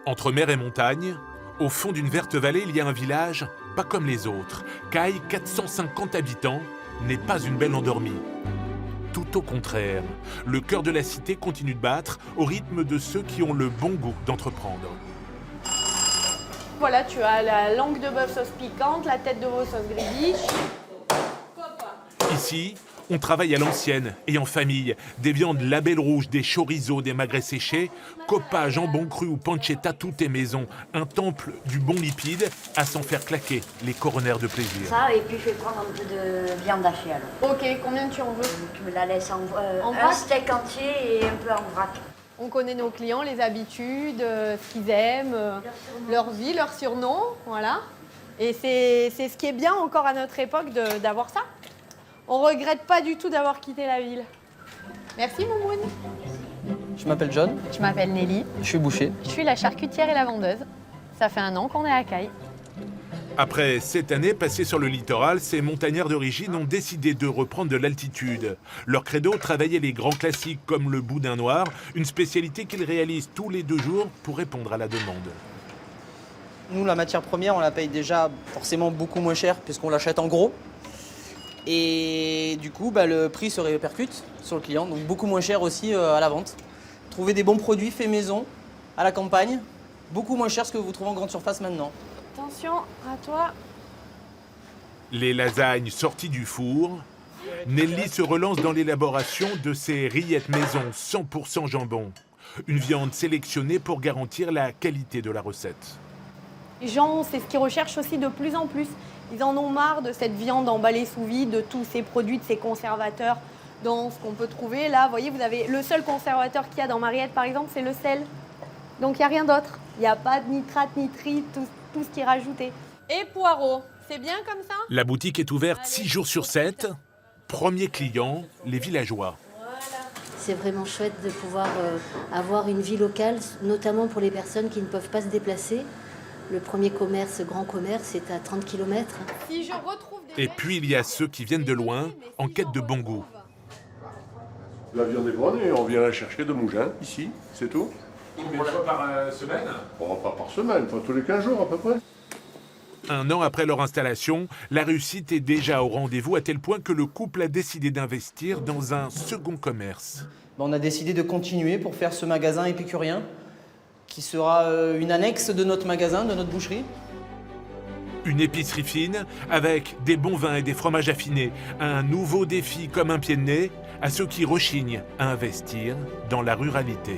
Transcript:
Entre mer et montagne, au fond d'une verte vallée, il y a un village pas comme les autres. Caille, 450 habitants, n'est pas une belle endormie. Tout au contraire, le cœur de la cité continue de battre au rythme de ceux qui ont le bon goût d'entreprendre. Voilà, tu as la langue de bœuf sauce piquante, la tête de veau sauce grébiche. Ici, on travaille à l'ancienne et en famille. Des viandes label rouge, des chorizo, des magrets séchés, copa, jambon cru ou pancetta, tout est maison. Un temple du bon lipide à s'en faire claquer les coronaires de plaisir. Ça, et puis je vais prendre un peu de viande hachée alors. Ok, combien tu en veux? Je me la laisse en En un vrac steak entier et un peu en vrac. On connaît nos clients, les habitudes, ce qu'ils aiment, leur vie, leur surnom, voilà. Et c'est ce qui est bien encore à notre époque d'avoir ça. On regrette pas du tout d'avoir quitté la ville. Merci Moumoun. Je m'appelle John, Je m'appelle Nelly, je suis boucher. je suis la charcutière et la vendeuse. Ça fait 1 an qu'on est à Caille. Après 7 années passées sur le littoral, ces montagnards d'origine ont décidé de reprendre de l'altitude. Leur credo, travailler les grands classiques comme le boudin noir, une spécialité qu'ils réalisent tous les 2 jours pour répondre à la demande. Nous, la matière première, on la paye déjà forcément beaucoup moins cher puisqu'on l'achète en gros. Et du coup, le prix se répercute sur le client, donc beaucoup moins cher aussi à la vente. Trouver des bons produits faits maison, à la campagne, beaucoup moins cher que vous trouvez en grande surface maintenant. Attention à toi. Les lasagnes sorties du four, Nelly se relance dans l'élaboration de ses rillettes maison 100% jambon. Une viande sélectionnée pour garantir la qualité de la recette. Les gens, c'est ce qu'ils recherchent aussi de plus en plus. Ils en ont marre de cette viande emballée sous vide, de tous ces produits, de ces conservateurs dans ce qu'on peut trouver. Là, vous voyez, vous avez le seul conservateur qu'il y a dans Mariette, par exemple, c'est le sel. Donc, il n'y a rien d'autre. Il n'y a pas de nitrate, nitrite, tout ce qui est rajouté. Et poireaux, c'est bien comme ça? La boutique est ouverte 6 jours sur 7. Premier client, les villageois. C'est vraiment chouette de pouvoir avoir une vie locale, notamment pour les personnes qui ne peuvent pas se déplacer. Le premier commerce, grand commerce, c'est à 30 km. Si je retrouve des Et puis il y a ceux qui viennent de loin, en quête de bon goût. La viande est bonne et on vient la chercher de Mougins, ici, c'est tout. Combien de fois par semaine? Bon, pas par semaine, pas tous les 15 jours à peu près. 1 an après leur installation, la réussite est déjà au rendez-vous à tel point que le couple a décidé d'investir dans un second commerce. On a décidé de continuer pour faire ce magasin épicurien qui sera une annexe de notre magasin, de notre boucherie. Une épicerie fine avec des bons vins et des fromages affinés. Un nouveau défi comme un pied de nez à ceux qui rechignent à investir dans la ruralité.